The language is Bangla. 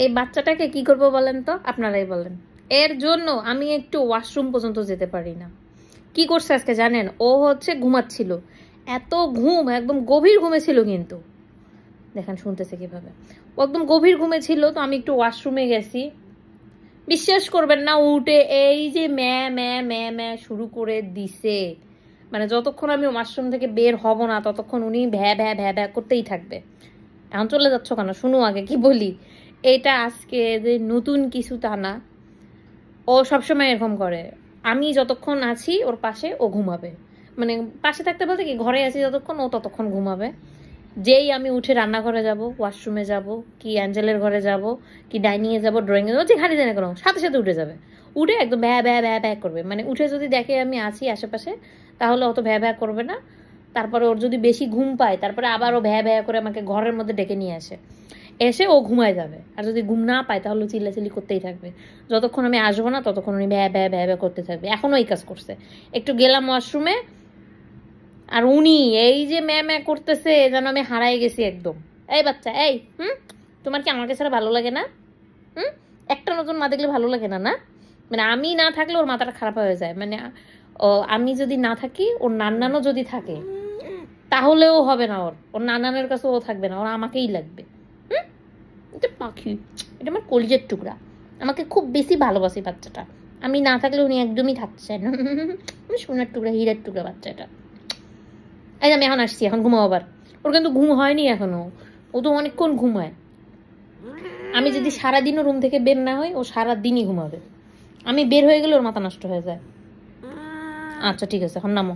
এই বাচ্চাটাকে কি করবো বলেন তো, আপনারাই বলেন। এর জন্য আমি একটু ওয়াশরুম পর্যন্ত যেতে পারি না। কি করছে আজকে জানেন? ও হচ্ছে ঘুমাচ্ছিল, এত ঘুম, একদম গভীর ঘুমে ছিল, কিন্তু দেখেন শুনতেছে কিভাবে, ও একদম গভীর ঘুমে ছিল। তো আমি একটু ওয়াশরুমে গেছি, বিশ্বাস করবেন না, উঠে এই যে ম্যা ম্যা ম্যা ম্যা শুরু করে দিছে। মানে যতক্ষণ আমি ওয়াশরুম থেকে বের হব না ততক্ষণ উনি ভ্যা ভ্যা ভ্যা ভ্যা করতেই থাকবে। এখন চলে যাচ্ছ কেন? শুনো আগে কি বলি। এটা আজকে যে নতুন কিছু তা না, ও সবসময় এরকম করে। আমি যতক্ষণ আছি ওর পাশে ও ঘুমাবে, মানে পাশে থাকতে বলতে কি, ঘরে আছি যতক্ষণ ও ততক্ষণ ঘুমাবে। যেই আমি উঠে রান্নাঘরে যাব, ওয়াশরুমে যাব, কি অ্যাঞ্জেলের ঘরে যাব, কি ডাইনিংয়ে যাব, ড্রয়িংয়ে যাবো, যেখানে জানে কোনো সাথে সাথে উঠে যাবে। উঠে একদম ভ্যা ভ্যা ভ্যা ভ্যা করবে। মানে উঠে যদি দেখে আমি আছি আশেপাশে তাহলে অত ভ্যা ভ্যা করবে না। তারপরে ওর যদি বেশি ঘুম পায় তারপরে আবার ও ভ্যা ভ্যা করে আমাকে ঘরের মধ্যে ডেকে নিয়ে আসে, এসে ও ঘুমায় যাবে। আর যদি ঘুম না পায় তাহলে চিল্লাচিল্লি করতেই থাকবে। যতক্ষণ আমি আসবো না ততক্ষণ উনি ভ্যা ভ্যা ভ্যা ভ্যা করতে থাকবে। এখনও এই কাজ করছে। একটু গেলাম ওয়াশরুমে, আর উনি এই যে ম্যা ম্যা করতেছে যেন আমি হারাই গেছি একদম। এই বাচ্চা, এই তোমার কি আমাকে ছাড়া ভালো লাগে না? একটা নতুন মা দেখলে ভালো লাগে না? না মানে আমি না থাকলে ওর মাথাটা খারাপ হয়ে যায়। মানে আমি যদি না থাকি, ওর নান্নানও যদি থাকে তাহলেও হবে না। ওর নানানের কাছে ও থাকবে না, ওর আমাকেই লাগবে। এটা পাখি, এটা আমার কলিজের টুকরা, আমাকে খুব বেশি ভালোবাসি বাচ্চাটা। আমি না থাকলে উনি একদমই থাকছে না। সোনার টুকরা, হীরের টুকরা বাচ্চাটা। এই আমি এখন আসছি, এখন ঘুমাও আবার। ওর কিন্তু ঘুম হয়নি এখনো, ও তো অনেকক্ষণ ঘুমায়। আমি যদি সারাদিনও রুম থেকে বের না হই ও সারাদিনই ঘুমাবে। আমি বের হয়ে গেলে ওর মাথা নষ্ট হয়ে যায়। আচ্ছা ঠিক আছে, এখন নামো।